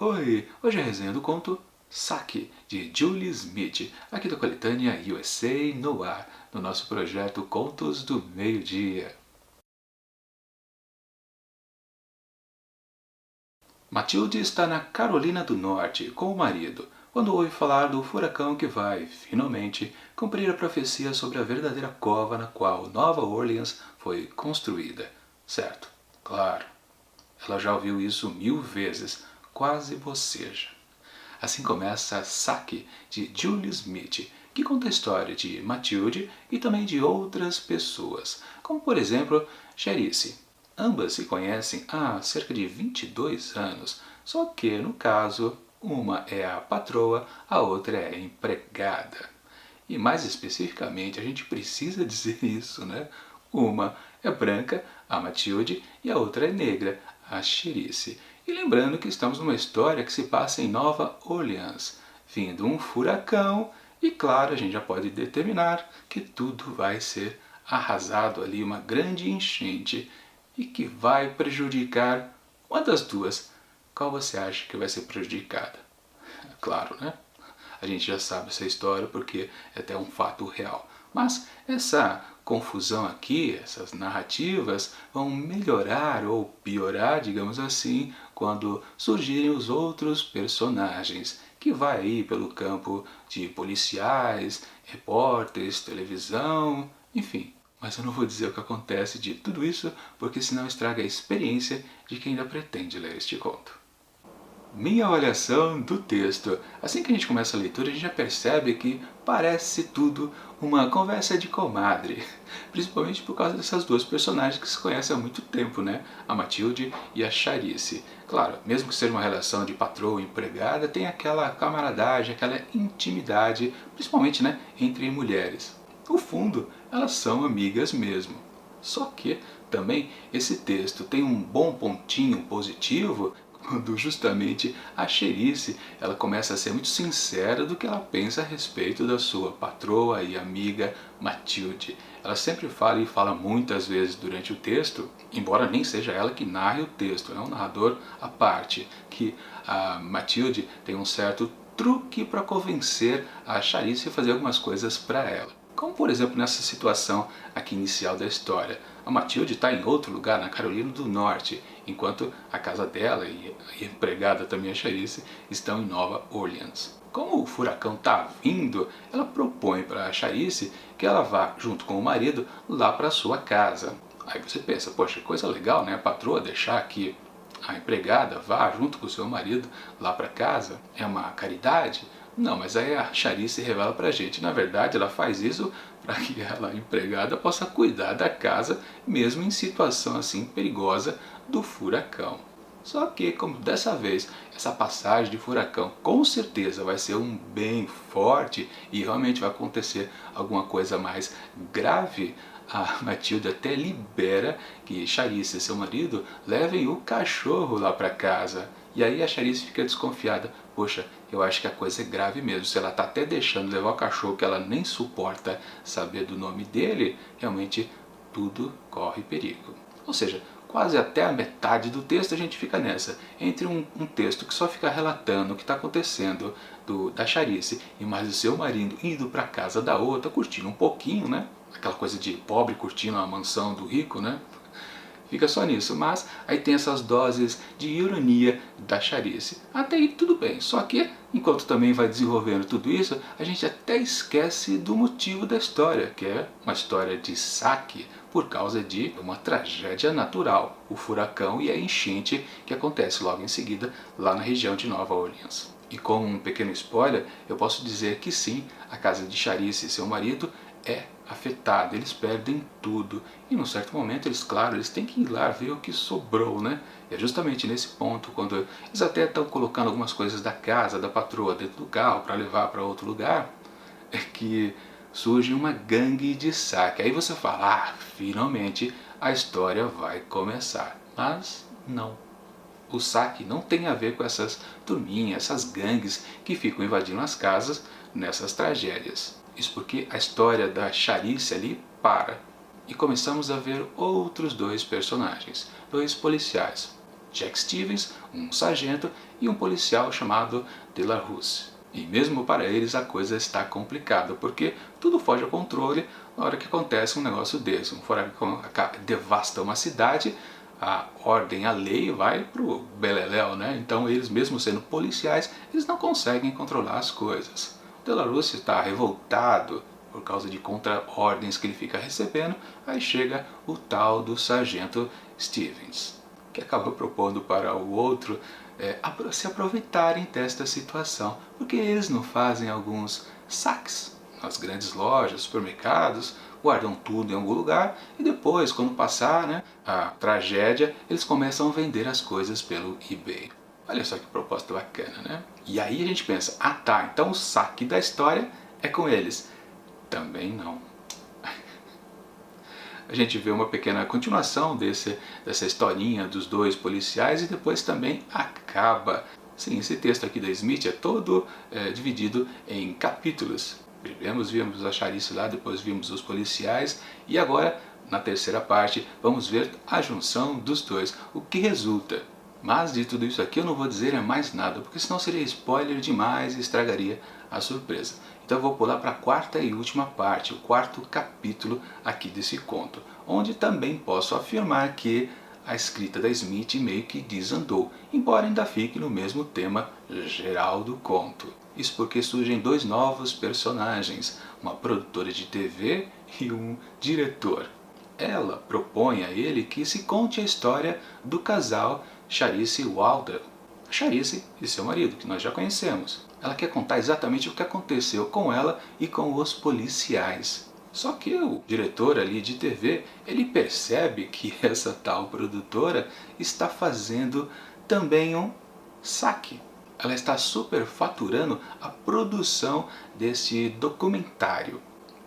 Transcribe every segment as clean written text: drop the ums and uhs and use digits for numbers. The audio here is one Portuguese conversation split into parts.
Oi, hoje é a resenha do conto Saki, de Julie Smith, aqui da coletânea USA no ar, no nosso projeto Contos do Meio-Dia. Matilde está na Carolina do Norte com o marido, quando ouve falar do furacão que vai, finalmente, cumprir a profecia sobre a verdadeira cova na qual Nova Orleans foi construída. Certo, claro. Ela já ouviu isso 1000 vezes, quase boceja. Assim começa Saki, de Julie Smith, que conta a história de Matilde e também de outras pessoas, como por exemplo Cherice. Ambas se conhecem há cerca de 22 anos, só que no caso, uma é a patroa, a outra é a empregada. E mais especificamente, a gente precisa dizer isso, né? Uma é branca, a Matilde, e a outra é negra, a Cherice. E lembrando que estamos numa história que se passa em Nova Orleans, vindo um furacão, e claro, a gente já pode determinar que tudo vai ser arrasado ali, uma grande enchente, e que vai prejudicar uma das duas. Qual você acha que vai ser prejudicada? Claro, né? A gente já sabe essa história porque é até um fato real. Mas essa confusão aqui, essas narrativas, vão melhorar ou piorar, digamos assim, quando surgirem os outros personagens, que vai aí pelo campo de policiais, repórteres, televisão, enfim. Mas eu não vou dizer o que acontece de tudo isso, porque senão estraga a experiência de quem ainda pretende ler este conto. Minha avaliação do texto. Assim que a gente começa a leitura, a gente já percebe que parece tudo uma conversa de comadre. Principalmente por causa dessas duas personagens que se conhecem há muito tempo, né? A Matilde e a Charice. Claro, mesmo que seja uma relação de patroa e empregada, tem aquela camaradagem, aquela intimidade, principalmente, né, entre mulheres. No fundo, elas são amigas mesmo. Só que também esse texto tem um bom pontinho positivo quando justamente a Cherice ela começa a ser muito sincera do que ela pensa a respeito da sua patroa e amiga Matilde. Ela sempre fala e fala muitas vezes durante o texto, embora nem seja ela que narre o texto, é um narrador à parte, que a Matilde tem um certo truque para convencer a Cherice a fazer algumas coisas para ela. Como por exemplo nessa situação aqui inicial da história. A Matilde está em outro lugar, na Carolina do Norte, enquanto a casa dela e a empregada também, a Cherice, estão em Nova Orleans. Como o furacão está vindo, ela propõe para a Cherice que ela vá, junto com o marido, lá para a sua casa. Aí você pensa, poxa, coisa legal, né? A patroa deixar que a empregada vá junto com o seu marido lá para casa. É uma caridade? Não, mas aí a Charice revela pra gente, na verdade ela faz isso para que ela, a empregada, possa cuidar da casa, mesmo em situação assim perigosa do furacão. Só que, como dessa vez, essa passagem de furacão com certeza vai ser um bem forte e realmente vai acontecer alguma coisa mais grave, a Matilde até libera que Charice e seu marido levem o cachorro lá para casa. E aí a Charice fica desconfiada. Poxa, eu acho que a coisa é grave mesmo. Se ela está até deixando levar o cachorro que ela nem suporta saber do nome dele, realmente tudo corre perigo. Ou seja, quase até a metade do texto a gente fica nessa, entre um texto que só fica relatando o que está acontecendo da Charice e mais o seu marido indo para a casa da outra, curtindo um pouquinho, né? Aquela coisa de pobre curtindo a mansão do rico, né? Fica só nisso, mas aí tem essas doses de ironia da Charice. Até aí tudo bem, só que enquanto também vai desenvolvendo tudo isso, a gente até esquece do motivo da história, que é uma história de saque por causa de uma tragédia natural, o furacão e a enchente que acontece logo em seguida lá na região de Nova Orleans. E como um pequeno spoiler, eu posso dizer que sim, a casa de Charice e seu marido é afetada, eles perdem tudo. E num certo momento, eles têm que ir lá ver o que sobrou, né? E é justamente nesse ponto, quando eles até estão colocando algumas coisas da casa, da patroa dentro do carro para levar para outro lugar, é que surge uma gangue de saque. Aí você fala, ah, finalmente a história vai começar. Mas não. O saque não tem a ver com essas turminhas, essas gangues que ficam invadindo as casas nessas tragédias. Isso porque a história da Charice ali para. E começamos a ver outros dois personagens, dois policiais. Jack Stevens, um sargento e um policial chamado Delarue. E mesmo para eles a coisa está complicada, porque tudo foge ao controle na hora que acontece um negócio desse. Um furacão devasta uma cidade, a ordem, a lei vai pro beleléu, né? Então eles, mesmo sendo policiais, eles não conseguem controlar as coisas. Delarue está revoltado por causa de contra-ordens que ele fica recebendo. Aí chega o tal do sargento Stevens, que acaba propondo para o outro se aproveitarem desta situação, porque eles não fazem alguns saques nas grandes lojas, supermercados, guardam tudo em algum lugar e depois, quando passar, né, a tragédia, eles começam a vender as coisas pelo eBay. Olha só que proposta bacana, né? E aí a gente pensa, ah tá, então o saque da história é com eles. Também não. A gente vê uma pequena continuação dessa historinha dos dois policiais e depois também acaba. Sim, esse texto aqui da Smith é todo dividido em capítulos. Primeiro vimos a Charice lá, depois vimos os policiais e agora, na terceira parte, vamos ver a junção dos dois, o que resulta. Mas de tudo isso aqui eu não vou dizer mais nada, porque senão seria spoiler demais e estragaria a surpresa. Então eu vou pular para a quarta e última parte, o quarto capítulo aqui desse conto, onde também posso afirmar que a escrita da Smith meio que desandou, embora ainda fique no mesmo tema geral do conto. Isso porque surgem dois novos personagens, uma produtora de TV e um diretor. Ela propõe a ele que se conte a história do casal Charice e Walter, Charice e seu marido, que nós já conhecemos. Ela quer contar exatamente o que aconteceu com ela e com os policiais. Só que o diretor ali de TV, ele percebe que essa tal produtora está fazendo também um saque. Ela está superfaturando a produção desse documentário.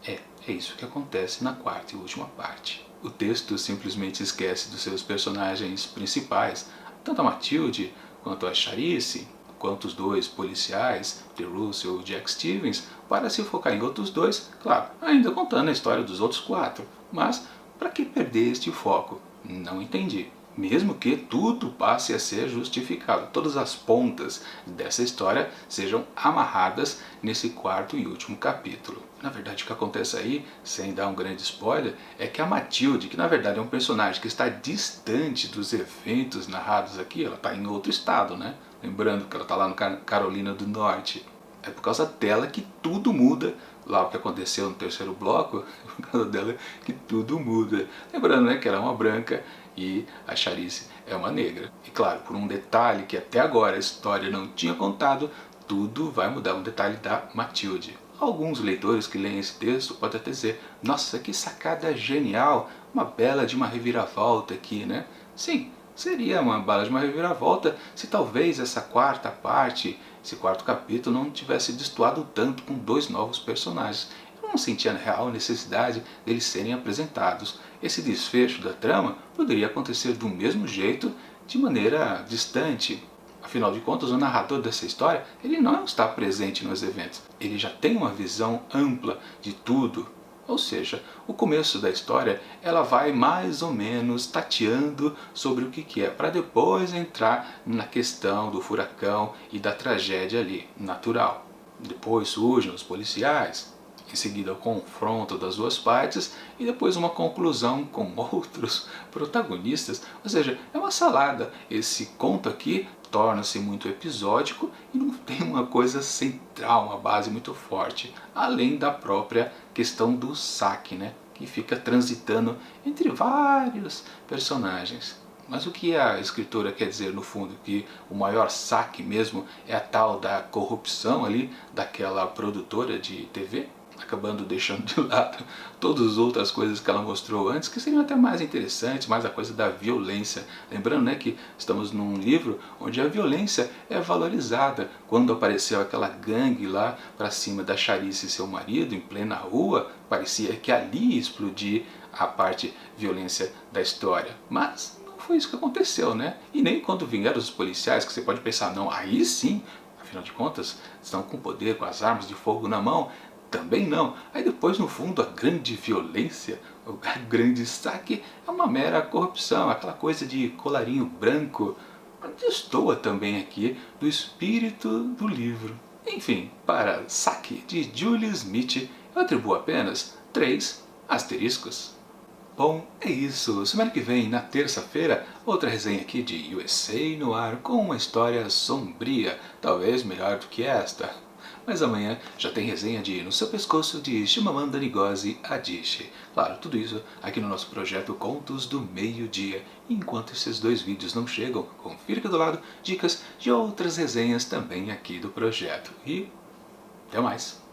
É isso que acontece na quarta e última parte. O texto simplesmente esquece dos seus personagens principais, tanto a Matilde quanto a Charice, quanto os dois policiais, The Russell e Jack Stevens, para se focar em outros dois, claro, ainda contando a história dos outros quatro. Mas, para que perder este foco? Não entendi. Mesmo que tudo passe a ser justificado, todas as pontas dessa história sejam amarradas nesse quarto e último capítulo. Na verdade, o que acontece aí, sem dar um grande spoiler, é que a Matilde, que na verdade é um personagem que está distante dos eventos narrados aqui, ela está em outro estado, né? Lembrando que ela está lá no Carolina do Norte. É por causa dela que tudo muda. Lá o que aconteceu no terceiro bloco, é por causa dela que tudo muda. Lembrando, né, que ela é uma branca e a Charice é uma negra. E claro, por um detalhe que até agora a história não tinha contado, tudo vai mudar, um detalhe da Matilde. Alguns leitores que leem esse texto podem até dizer, nossa, que sacada genial, uma bela de uma reviravolta aqui, né? Sim, seria uma bela de uma reviravolta se talvez essa quarta parte, esse quarto capítulo não tivesse destoado tanto com dois novos personagens. Eu não sentia a real necessidade deles serem apresentados. Esse desfecho da trama poderia acontecer do mesmo jeito, de maneira distante. Afinal de contas, o narrador dessa história, ele não está presente nos eventos. Ele já tem uma visão ampla de tudo. Ou seja, o começo da história, ela vai mais ou menos tateando sobre o que é, para depois entrar na questão do furacão e da tragédia ali, natural. Depois surgem os policiais, em seguida o confronto das duas partes e depois uma conclusão com outros protagonistas. Ou seja, é uma salada. Esse conto aqui torna-se muito episódico e não tem uma coisa central, uma base muito forte, além da própria questão do saque, né, que fica transitando entre vários personagens. Mas o que a escritora quer dizer no fundo? Que o maior saque mesmo é a tal da corrupção ali daquela produtora de TV? Acabando deixando de lado todas as outras coisas que ela mostrou antes, que seriam até mais interessantes, mais a coisa da violência. Lembrando, né, que estamos num livro onde a violência é valorizada. Quando apareceu aquela gangue lá para cima da Charice e seu marido, em plena rua, parecia que ali ia explodir a parte violência da história. Mas não foi isso que aconteceu, né? E nem quando vieram os policiais, que você pode pensar, não, aí sim, afinal de contas, estão com poder, com as armas de fogo na mão. Também não. Aí depois, no fundo, a grande violência, o grande saque é uma mera corrupção, aquela coisa de colarinho branco, destoa também aqui do espírito do livro. Enfim, para Saque, de Julie Smith, eu atribuo apenas 3 asteriscos. Bom, é isso. Semana que vem, na terça-feira, outra resenha aqui de USA no ar com uma história sombria, talvez melhor do que esta. Mas amanhã já tem resenha de No Seu Pescoço de Chimamanda Ngozi Adichie. Claro, tudo isso aqui no nosso projeto Contos do Meio-Dia. Enquanto esses 2 vídeos não chegam, confira aqui do lado dicas de outras resenhas também aqui do projeto. E até mais!